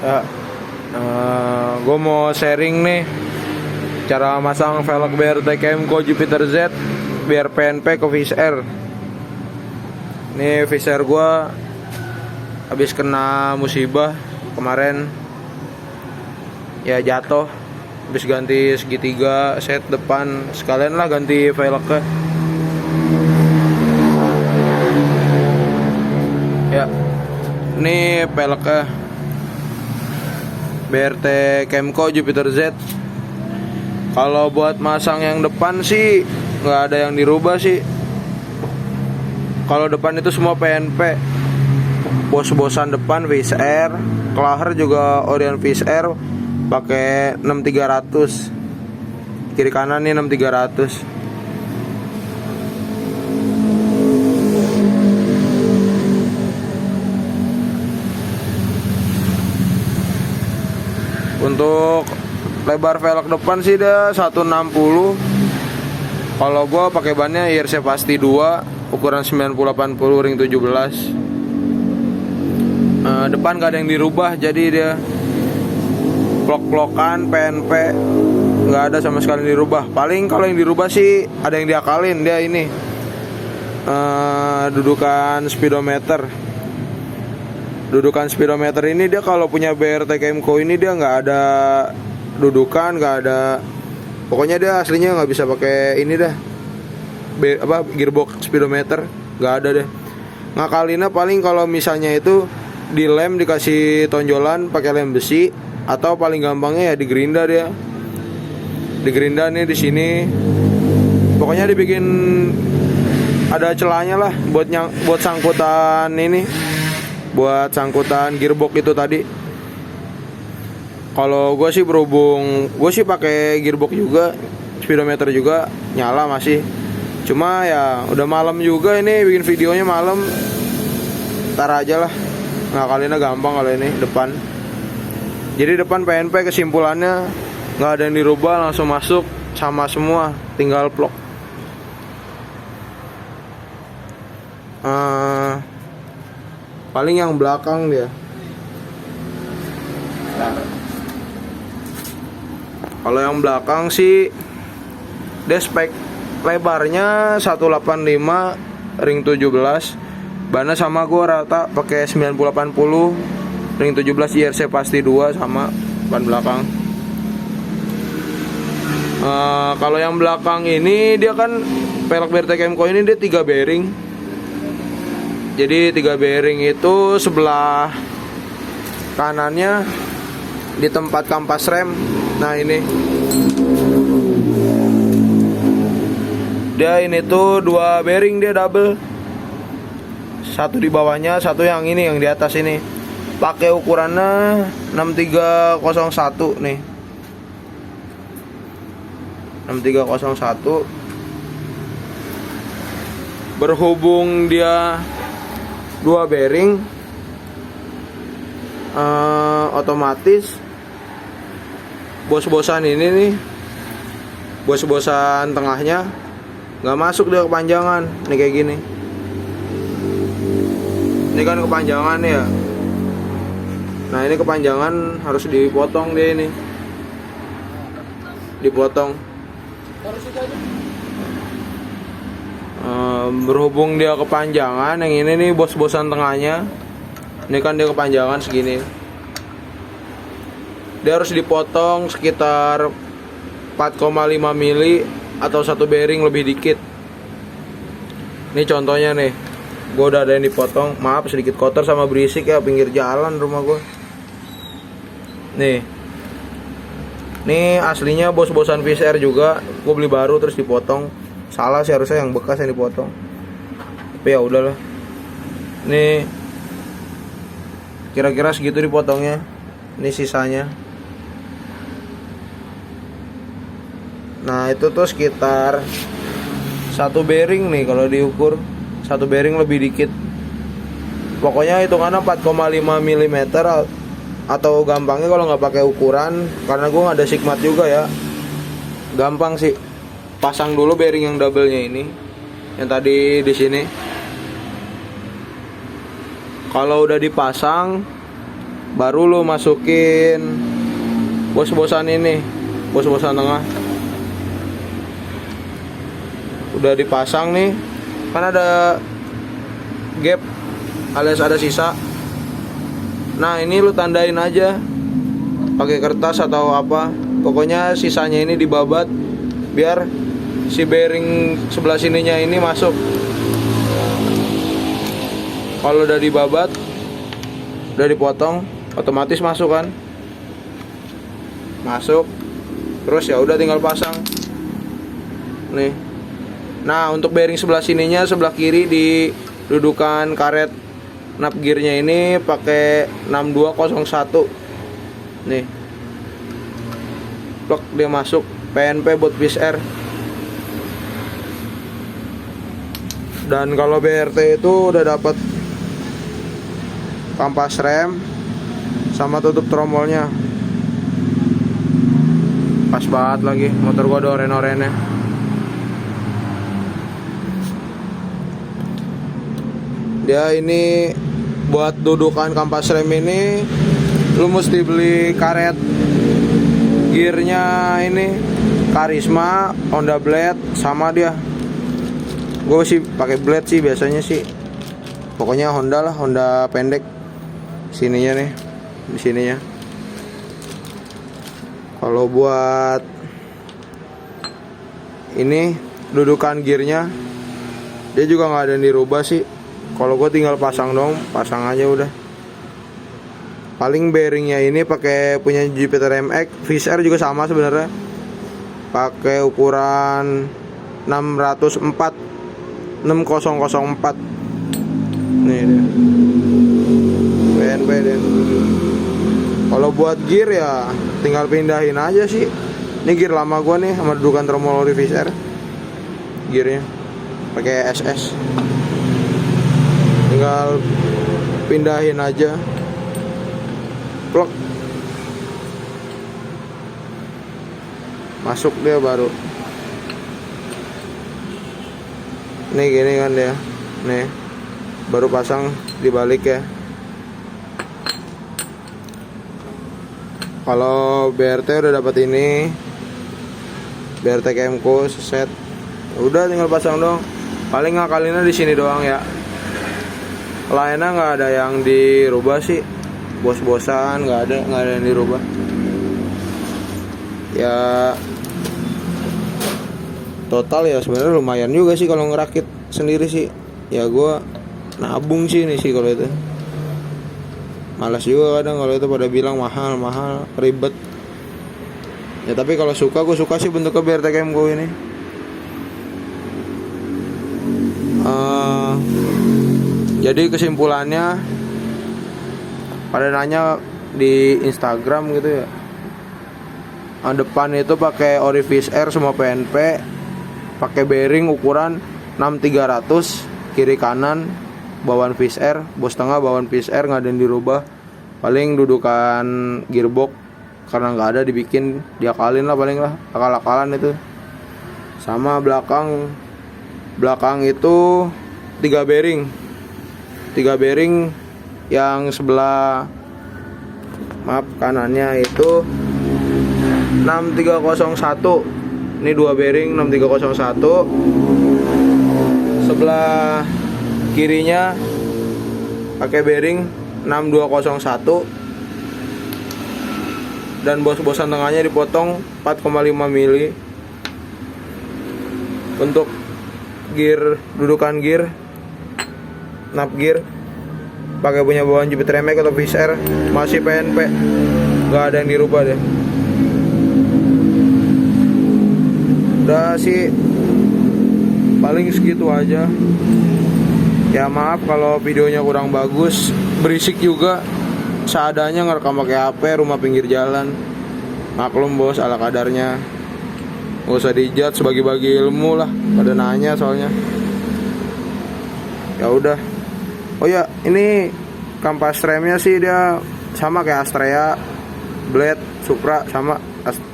Ya, gue mau sharing nih cara masang velg BRT Kemco Jupiter Z biar PNP ke Fish Air. Ini Fish Air gue habis kena musibah kemarin, ya jatuh, habis ganti segitiga set depan, sekalian lah ganti velgnya. Ya, ini velgnya BRT Kemco Jupiter Z. Kalau buat masang yang depan sih nggak ada yang dirubah sih. Kalau depan itu semua PNP. Bos-bosan depan Fish Air, Klaher juga Orion Fish Air pakai 6300. Kiri kanan nih 6300. Untuk lebar velg depan sih dia 160. Kalau gua pakai bannya IRC Pasti 2 ukuran 9080 ring 17. Depan gak ada yang dirubah, jadi dia blok-blokan PNP nggak ada sama sekali yang dirubah. Paling kalau yang dirubah sih ada yang diakalin, dia ini dudukan speedometer. Dudukan speedometer ini dia kalau punya BRT Kemco ini dia nggak ada dudukan, nggak ada, pokoknya dia aslinya nggak bisa pakai ini dah, gearbox speedometer nggak ada deh. Ngakalinnya paling kalau misalnya itu di lem dikasih tonjolan pakai lem besi, atau paling gampangnya ya di gerinda dia. Di gerinda nih di sini, pokoknya dibikin ada celahnya lah buat sangkutan ini, buat sangkutan gearbox itu tadi. Kalau gue sih berhubung gue sih pakai gearbox juga, speedometer juga nyala masih. Cuma ya udah malam juga ini, bikin videonya malam, ntar aja lah. Ngakalinnya gampang kalau ini depan. Jadi depan PNP kesimpulannya nggak ada yang dirubah, langsung masuk sama semua, tinggal plok. Paling yang belakang dia. Kalau yang belakang sih dia spek lebarnya 185 ring 17. Bannya sama gua rata pakai 9080 ring 17 IRC Pasti 2 sama ban belakang. Kalau yang belakang ini dia kan velg BRT Kemco ini dia 3 bearing. Jadi 3 bearing itu sebelah kanannya di tempat kampas rem. Nah ini dia, ini tuh 2 bearing, dia double. Satu di bawahnya, satu yang ini, yang di atas ini. Pakai ukurannya 6301 nih. 6301. Berhubung dia 2 bearing, otomatis bos-bosan ini nih, bos-bosan tengahnya nggak masuk dia kepanjangan. Nih kayak gini. Ini kan kepanjangan ya. Nah ini kepanjangan harus dipotong dia ini. Dipotong. Berhubung dia kepanjangan, yang ini nih bos-bosan tengahnya. Ini kan dia kepanjangan segini. Dia harus dipotong sekitar 4,5 mili atau 1 bearing lebih dikit. Ini contohnya nih. Gue udah ada yang dipotong. Maaf sedikit kotor sama berisik ya, pinggir jalan rumah gue. Nih aslinya bos-bosan Fish Air juga. Gue beli baru terus dipotong. Salah sih, harusnya yang bekas yang dipotong. Tapi ya udahlah. Nih kira-kira segitu dipotongnya. Ini sisanya. Nah itu tuh sekitar 1 bearing nih kalau diukur. 1 bearing lebih dikit. Pokoknya hitungannya 4,5 mm, atau gampangnya kalau nggak pakai ukuran, karena gue nggak ada sigmat juga ya. Gampang sih. Pasang dulu bearing yang double-nya ini, yang tadi di sini. Kalau udah dipasang, baru lu masukin bos-bosan ini, bos-bosan tengah. Udah dipasang nih, kan ada gap alias ada sisa. Nah ini lu tandain aja pakai kertas atau apa, pokoknya sisanya ini dibabat biar si bearing sebelah sininya ini masuk. Kalau udah dibabat, udah dipotong, otomatis masuk kan, masuk. Terus ya udah tinggal pasang nih. Nah untuk bearing sebelah sininya, sebelah kiri di dudukan karet nap gearnya ini pakai 6201 nih. Plug dia masuk, PNP buat Wizz Air. Dan kalau BRT itu udah dapat kampas rem sama tutup tromolnya. Pas banget lagi, motor gua ada oren-orennya. Dia ini buat dudukan kampas rem ini lu mesti beli karet gearnya ini Karisma, Honda Blade sama dia. Gue sih pakai Blade sih biasanya sih. Pokoknya Honda lah, Honda pendek. Sininya nih, di sininya. Kalau buat ini dudukan gearnya, dia juga nggak ada yang dirubah sih. Kalau gue tinggal pasang dong, pasang aja udah. Paling bearingnya ini pakai punya Jupiter MX, Wizz Air juga sama sebenarnya. Pakai ukuran 6004. Nih dia. PNP deh. Kalau buat gear ya tinggal pindahin aja sih. Ini gear lama gua nih sama dudukan tromol ori Wizz Air. Gearnya pakai SS. Tinggal pindahin aja. Plug. Masuk dia baru. Nih gini kan dia. Nih. Baru pasang dibalik ya. Kalau BRT udah dapat ini, BRT Kemco set, udah tinggal pasang dong. Paling ngakalinnya di sini doang ya. Lainnya nggak ada yang dirubah sih. Bos-bosan nggak ada yang dirubah. Ya total ya sebenarnya lumayan juga sih kalau ngerakit sendiri sih. Ya gue nabung sih ini sih kalau itu. Malas juga kadang kalau itu pada bilang mahal ribet. Ya tapi kalau suka, gue suka sih bentuknya BRT Kemco ini. Jadi kesimpulannya, pada nanya di Instagram gitu ya, depan itu pakai ori Wizz Air semua PNP, pakai bearing ukuran 6300, kiri kanan bawaan Wizz Air, bos tengah bawaan Wizz Air, nggak ada yang dirubah. Paling dudukan gearbox karena nggak ada dibikin diakalin lah, paling lah akal-akalan itu. Sama belakang itu 3 bearing yang sebelah kanannya itu 6301. Ini 2 bearing 6301. Sebelah kirinya pakai bearing 6201 dan bos-bosan tengahnya dipotong 4,5 mili. Untuk gear, dudukan gear, nap gear pakai punya bawaan Jupiter MX atau Wizz Air, masih PNP, nggak ada yang dirubah deh. Udah sih paling segitu aja. Ya maaf kalau videonya kurang bagus, berisik juga, seadanya ngerekam pakai HP, rumah pinggir jalan. Maklum bos, ala kadarnya. Gak usah dijat, sebagi-bagi ilmu lah. Pada nanya soalnya. Ya udah. Oh ya, ini kampas remnya sih dia sama kayak Astrea, Blade, Supra, sama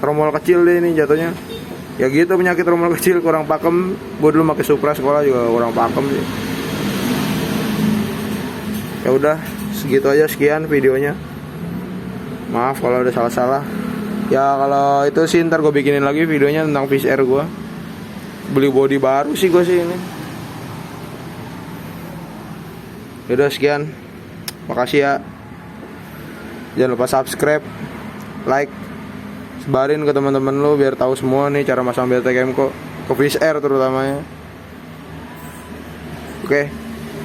tromol kecil deh ini jatuhnya. Ya gitu, penyakit tromol kecil, kurang pakem. Gue dulu pakai Supra sekolah juga kurang pakem sih. Ya udah, segitu aja, sekian videonya. Maaf kalau ada salah-salah. Ya kalau itu sih ntar gue bikinin lagi videonya tentang Fish Air gue. Beli body baru sih gue sih ini. Yaudah sekian. Makasih ya. Jangan lupa subscribe, like, sebarin ke teman-teman lo biar tahu semua nih cara masang BLT Kemco ke Fish Air terutamanya. Oke.